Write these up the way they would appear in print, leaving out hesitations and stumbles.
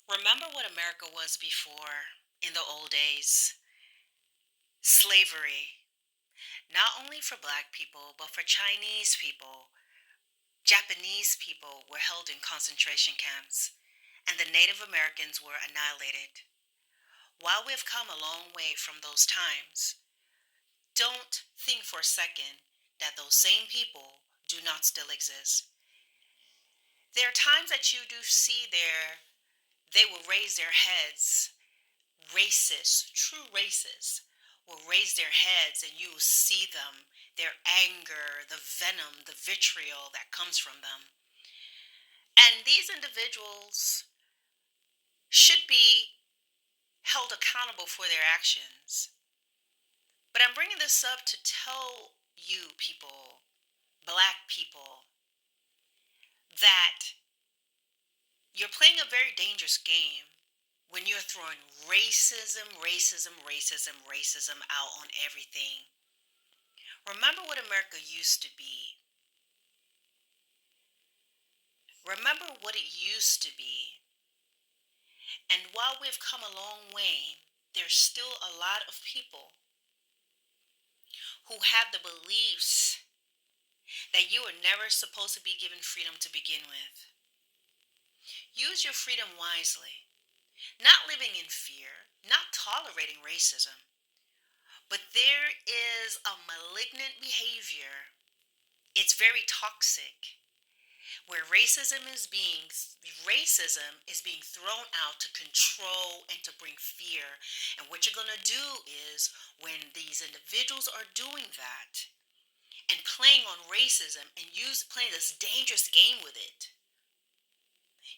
Remember what America was before in the old days? Slavery. Not only for black people, but for Chinese people, Japanese people were held in concentration camps, and the Native Americans were annihilated. While we've come a long way from those times, don't think for a second that those same people do not still exist. There are times that you do see they will raise their heads. Racists, true racists, will raise their heads and you will see them, their anger, the venom, the vitriol that comes from them. And these individuals should be held accountable for their actions. But I'm bringing this up to tell you people, black people, that you're playing a very dangerous game when you're throwing racism out on everything. Remember what America used to be. Remember what it used to be. And while we've come a long way, there's still a lot of people who have the beliefs that you were never supposed to be given freedom to begin with. Use your freedom wisely, not living in fear, not tolerating racism. But there is a malignant behavior. It's very toxic where racism is being thrown out to control and to bring fear. And what you're going to do is when these individuals are doing that and playing on racism and playing this dangerous game with it,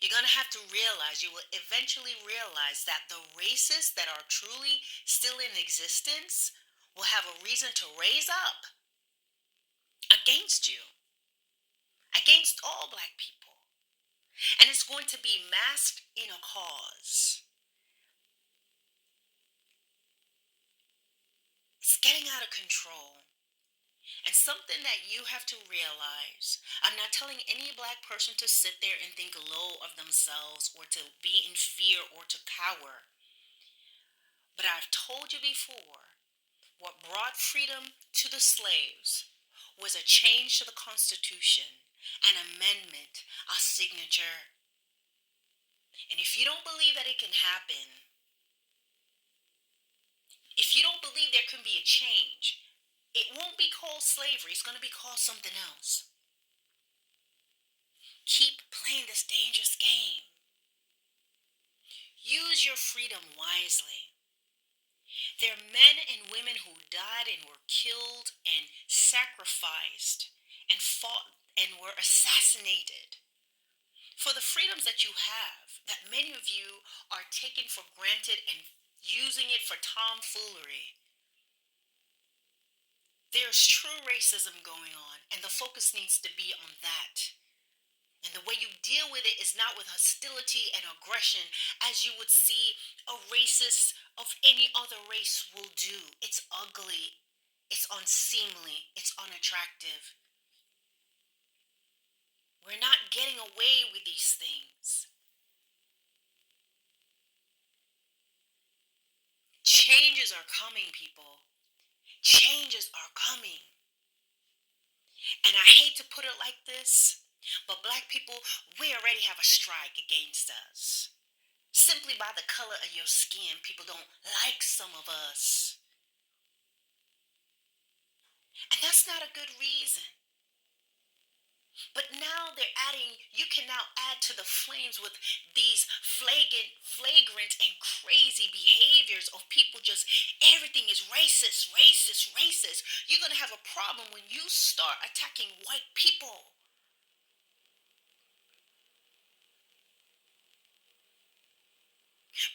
you're going to have to realize, you will eventually realize that the racists that are truly still in existence will have a reason to raise up against you, against all black people. And it's going to be masked in a cause. It's getting out of control. And something that you have to realize, I'm not telling any black person to sit there and think low of themselves or to be in fear or to cower. But I've told you before, what brought freedom to the slaves was a change to the Constitution, an amendment, a signature. And if you don't believe that it can happen, if you don't believe there can be a change, it won't be called slavery. It's going to be called something else. Keep playing this dangerous game. Use your freedom wisely. There are men and women who died and were killed and sacrificed and fought and were assassinated for the freedoms that you have, that many of you are taking for granted and using it for tomfoolery. There's true racism going on, and the focus needs to be on that. And the way you deal with it is not with hostility and aggression as you would see a racist of any other race will do. It's ugly. It's unseemly. It's unattractive. We're not getting away with these things. Changes are coming, people. Changes are coming. And I hate to put it like this, but black people, we already have a strike against us. Simply by the color of your skin, people don't like some of us. And that's not a good reason. But now they're adding, you can now add to the flames with these flagrant and crazy behaviors of people just, everything is racist. You're going to have a problem when you start attacking white people.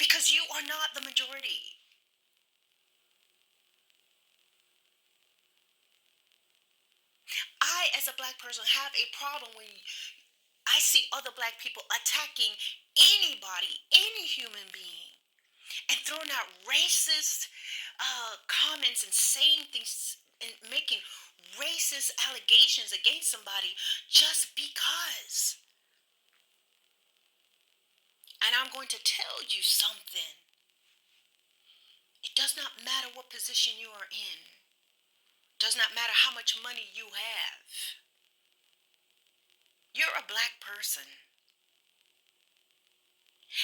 Because you are not the majority. I, as a black person, have a problem when I see other black people attacking anybody, any human being, and throwing out racist comments and saying things and making racist allegations against somebody just because. And I'm going to tell you something. It does not matter what position you are in. It does not matter how much money you have. You're a black person.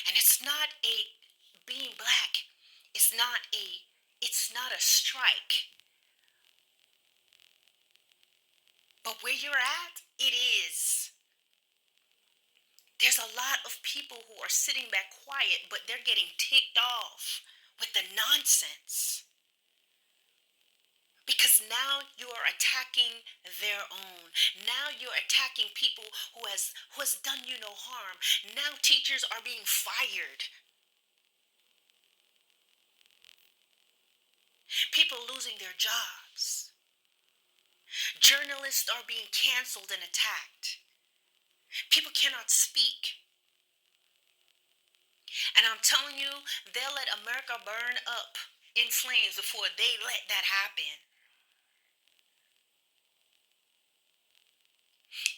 And it's not a being black. It's not a strike. But where you're at, it is. There's a lot of people who are sitting back quiet, but they're getting ticked off with the nonsense. Because now you are attacking their own. Now you're attacking people who has done you no harm. Now teachers are being fired. People losing their jobs. Journalists are being canceled and attacked. People cannot speak. And I'm telling you, they'll let America burn up in flames before they let that happen.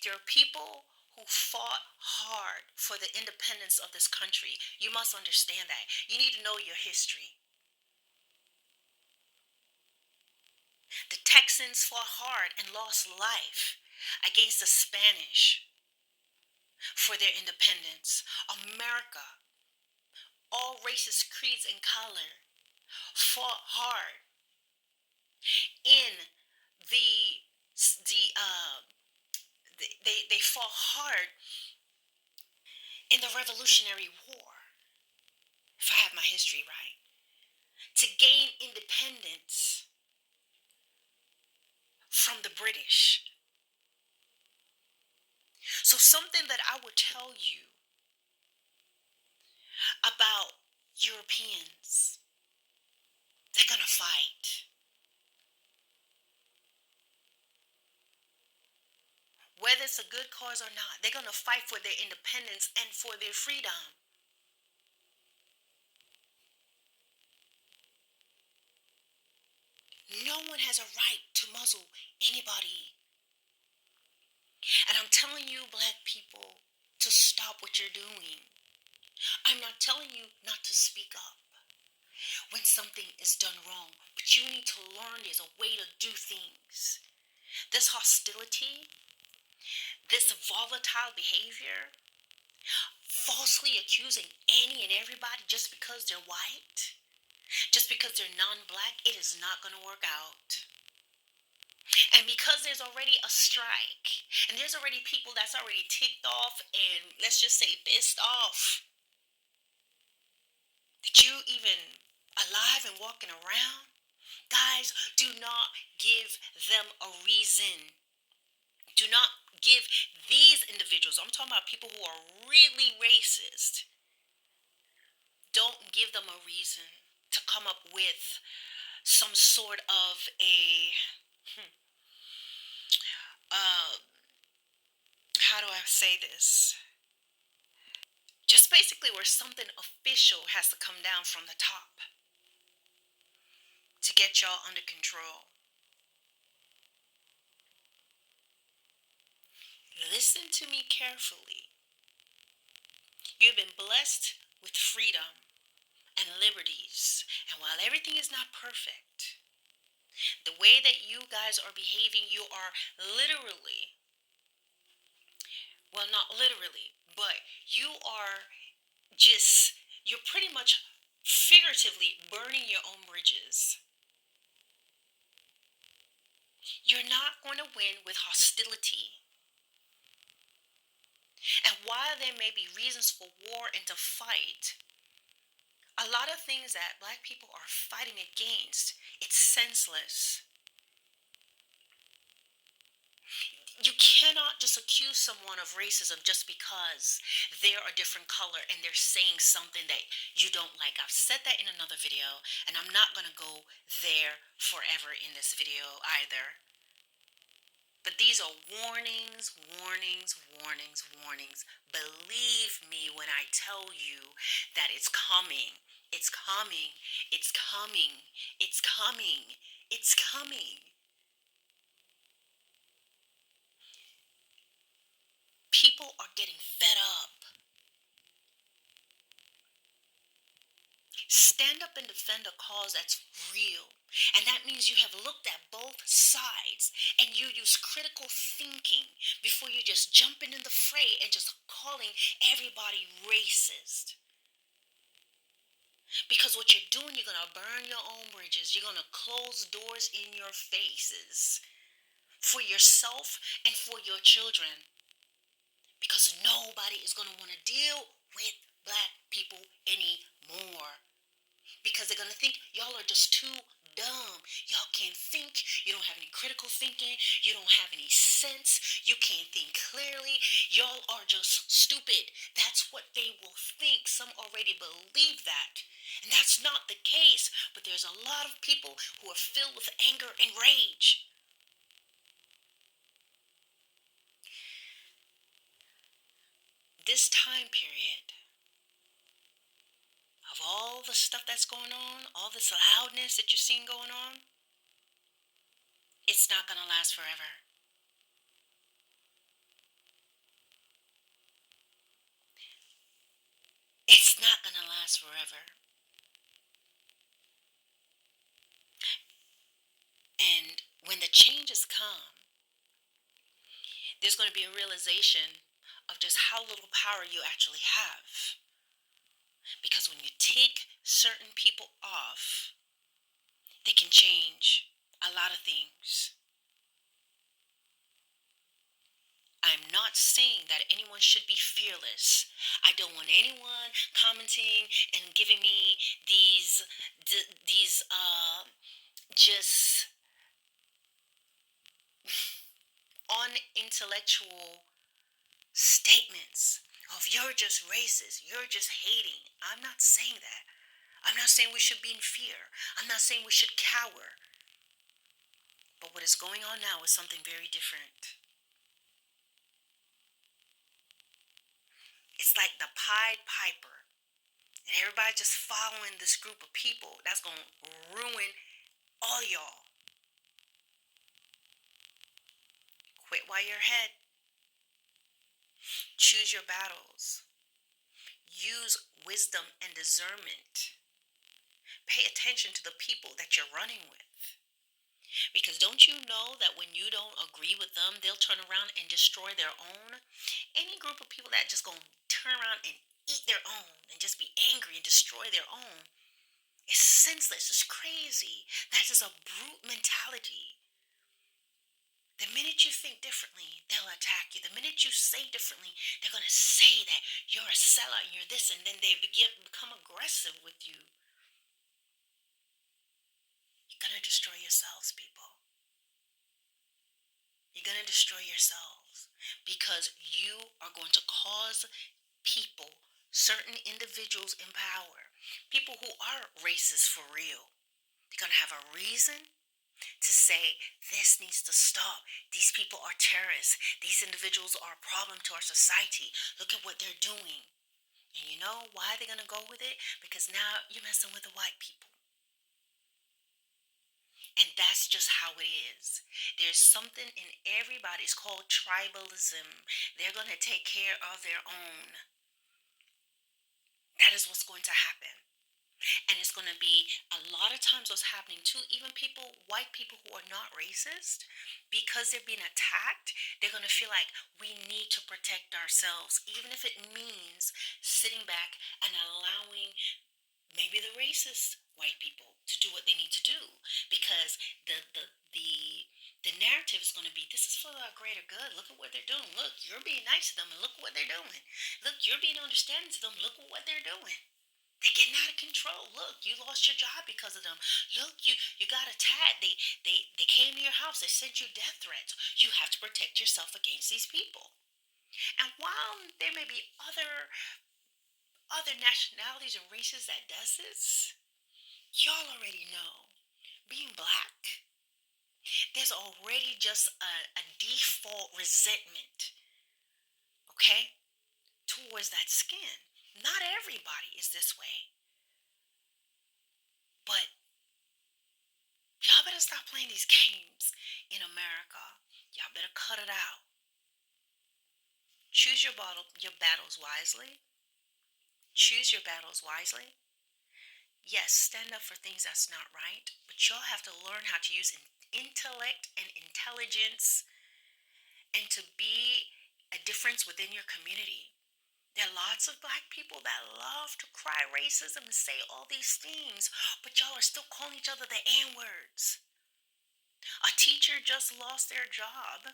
There are people who fought hard for the independence of this country. You must understand that. You need to know your history. The Texans fought hard and lost life against the Spanish for their independence. America, all races, creeds, and color, fought hard in they fought hard in the Revolutionary War, if I have my history right, to gain independence from the British. So something that I would tell you about Europeans, they're gonna fight. Whether it's a good cause or not, they're gonna fight for their independence and for their freedom. No one has a right to muzzle anybody. And I'm telling you, black people, to stop what you're doing. I'm not telling you not to speak up when something is done wrong, but you need to learn there's a way to do things. This hostility, this volatile behavior, falsely accusing any and everybody just because they're white, just because they're non-black, it is not going to work out. And because there's already a strike, and there's already people that's already ticked off and let's just say pissed off that you even alive and walking around, guys, do not give them a reason. Do not give these individuals, I'm talking about people who are really racist, don't give them a reason to come up with some sort of a how do I say this? Just basically where something official has to come down from the top to get y'all under control. Listen to me carefully. You've been blessed with freedom and liberties. And while everything is not perfect, the way that you guys are behaving, you are literally, well, not literally, but you're pretty much figuratively burning your own bridges. You're not going to win with hostility. And while there may be reasons for war and to fight, a lot of things that black people are fighting against, it's senseless. You cannot just accuse someone of racism just because they're a different color and they're saying something that you don't like. I've said that in another video, and I'm not going to go there forever in this video either. But these are warnings, warnings, warnings, warnings. Believe me when I tell you that it's coming. It's coming. It's coming. It's coming. It's coming. People are getting fed up. Stand up and defend a cause that's real. And that means you have looked at both sides and you use critical thinking before you just jumping in the fray and just calling everybody racist. Because what you're doing, you're going to burn your own bridges. You're going to close doors in your faces for yourself and for your children. Because nobody is going to want to deal with black people anymore. Because they're going to think y'all are just too dumb. Y'all can't think. You don't have any critical thinking. You don't have any sense. You can't think clearly. Y'all are just stupid. That's what they will think. Some already believe that. And that's not the case. But there's a lot of people who are filled with anger and rage. This time period of all the stuff that's going on, all this loudness that you're seeing going on, it's not going to last forever. It's not going to last forever. And when the changes come, there's going to be a realization of just how little power you actually have. Because when you take certain people off, they can change a lot of things. I'm not saying that anyone should be fearless. I don't want anyone commenting and giving me these just unintellectual statements of you're just racist, you're just hating. I'm not saying that. I'm not saying we should be in fear. I'm not saying we should cower. But what is going on now is something very different. It's like the Pied Piper. And everybody just following this group of people that's going to ruin all y'all. Quit while you're ahead. Choose your battles. Use wisdom and discernment. Pay attention to the people that you're running with. Because don't you know that when you don't agree with them, they'll turn around and destroy their own? Any group of people that just gonna turn around and eat their own and just be angry and destroy their own, it's senseless. It's crazy. That is a brute mentality. The minute you think differently, they'll attack you. The minute you say differently, they're gonna say that you're a sellout and you're this, and then they become aggressive with you. You're gonna destroy yourselves, people. You're going to destroy yourselves because you are going to cause people, certain individuals in power, people who are racist for real, they're going to have a reason to say this needs to stop. These people are terrorists. These individuals are a problem to our society. Look at what they're doing. And you know why they're going to go with it? Because now you're messing with the white people. And that's just how it is. There's something in everybody. It's called tribalism. They're going to take care of their own. That is what's going to happen. And it's going to be a lot of times what's happening too. Even people, white people who are not racist, because they're being attacked, they're going to feel like we need to protect ourselves, even if it means sitting back and allowing maybe the racist white people to do what they need to do, because the narrative is going to be, this is for our greater good. Look at what they're doing. Look, you're being nice to them, and look what they're doing. Look, you're being understanding to them. Look at what they're doing. They're getting out of control. Look, you lost your job because of them. Look, you got attacked. They came to your house. They sent you death threats. You have to protect yourself against these people. And while there may be other nationalities and races that does this, y'all already know. Being black, there's already just a default resentment, okay, towards that skin. Not everybody is this way. But y'all better stop playing these games in America. Y'all better cut it out. Choose your battles wisely. Choose your battles wisely. Yes, stand up for things that's not right, but y'all have to learn how to use intellect and intelligence and to be a difference within your community. There are lots of black people that love to cry racism and say all these things, but y'all are still calling each other the N words. A teacher just lost their job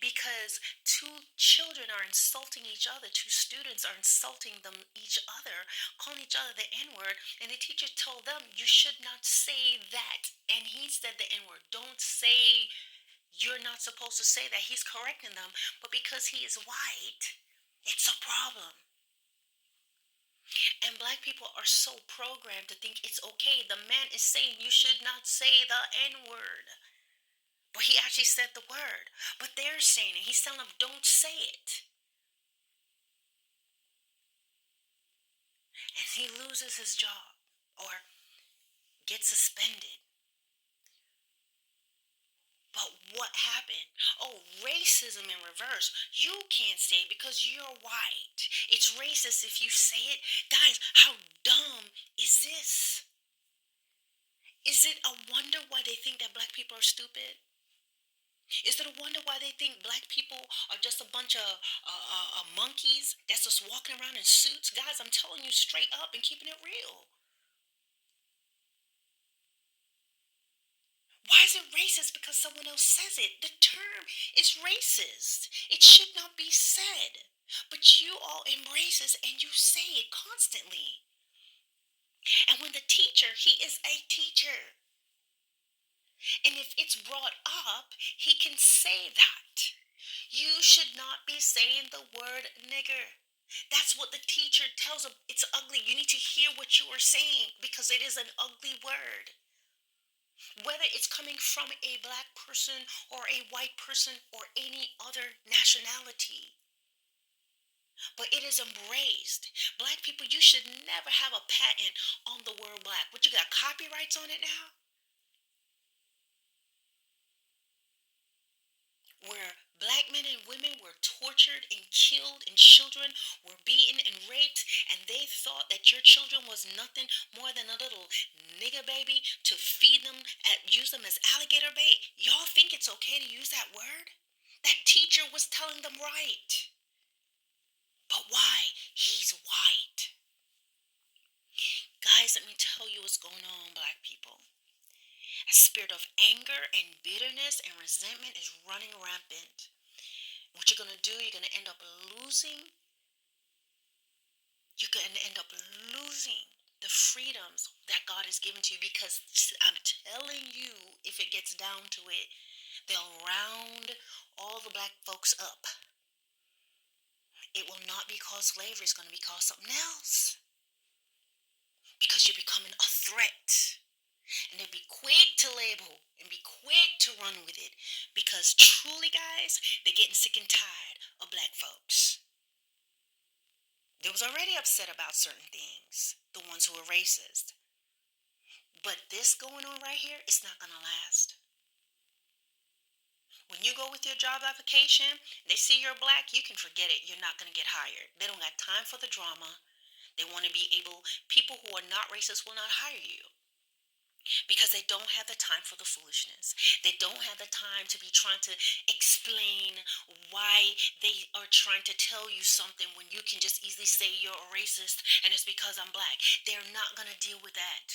because two children are insulting each other, two students are insulting each other, calling each other the N-word, and the teacher told them you should not say that. And he said the N-word. Don't say you're not supposed to say that. He's correcting them, but because he is white, it's a problem. And black people are so programmed to think it's okay. The man is saying you should not say the N-word. But he actually said the word. But they're saying it. He's telling them, don't say it. And he loses his job or gets suspended. But what happened? Oh, racism in reverse. You can't say it because you're white. It's racist if you say it. Guys, how dumb is this? Is it a wonder why they think that black people are stupid? Is it a wonder why they think black people are just a bunch of monkeys that's just walking around in suits? Guys, I'm telling you straight up and keeping it real. Why is it racist because someone else says it? The term is racist. It should not be said. But you all embrace it and you say it constantly. And when the teacher, he is a teacher. And if it's brought up, he can say that. You should not be saying the word nigger. That's what the teacher tells them. It's ugly. You need to hear what you are saying because it is an ugly word. Whether it's coming from a black person or a white person or any other nationality. But it is embraced. Black people, you should never have a patent on the word black. What, you got copyrights on it now? Where black men and women were tortured and killed and children were beaten and raped, and they thought that your children was nothing more than a little nigger baby to feed them and use them as alligator bait. Y'all think it's okay to use that word? That teacher was telling them right. But why? He's white. Guys, let me tell you what's going on, black people. A spirit of anger and bitterness and resentment is running rampant. What you're going to do, you're going to end up losing. You're going to end up losing the freedoms that God has given to you because I'm telling you, if it gets down to it, they'll round all the black folks up. It will not be called slavery. It's going to be called something else. Because you're becoming a threat. And they'll be quick to label and be quick to run with it. Because truly, guys, they're getting sick and tired of black folks. They was already upset about certain things, the ones who were racist. But this going on right here, it's not going to last. When you go with your job application, they see you're black, you can forget it. You're not going to get hired. They don't got time for the drama. They want to be able, people who are not racist will not hire you. Because they don't have the time for the foolishness. They don't have the time to be trying to explain why they are trying to tell you something when you can just easily say you're a racist and it's because I'm black. They're not going to deal with that.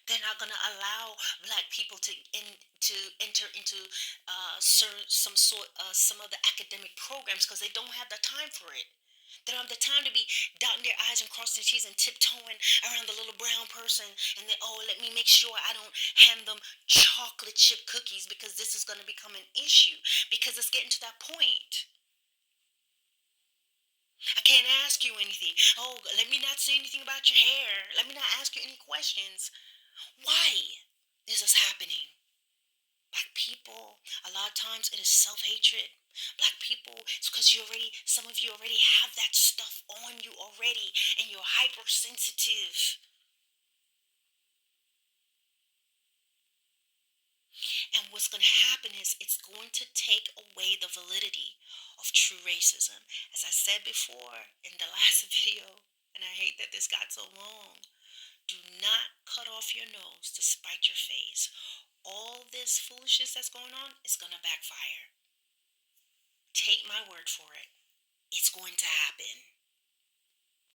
They're not going to allow black people to enter into some of the academic programs because they don't have the time for it. They don't have the time to be dotting their I's and crossing their T's and tiptoeing around the little brown person and then, oh, let me make sure I don't hand them chocolate chip cookies because this is going to become an issue because it's getting to that point. I can't ask you anything. Oh, let me not say anything about your hair. Let me not ask you any questions. Why is this happening? Black people, a lot of times it is self-hatred. Black people, it's because some of you already have that stuff on you already, and you're hypersensitive. And what's going to happen is it's going to take away the validity of true racism. As I said before in the last video, and I hate that this got so long, Do not cut off your nose to spite your face. All this foolishness that's going on is going to backfire. Take my word for it. It's going to happen.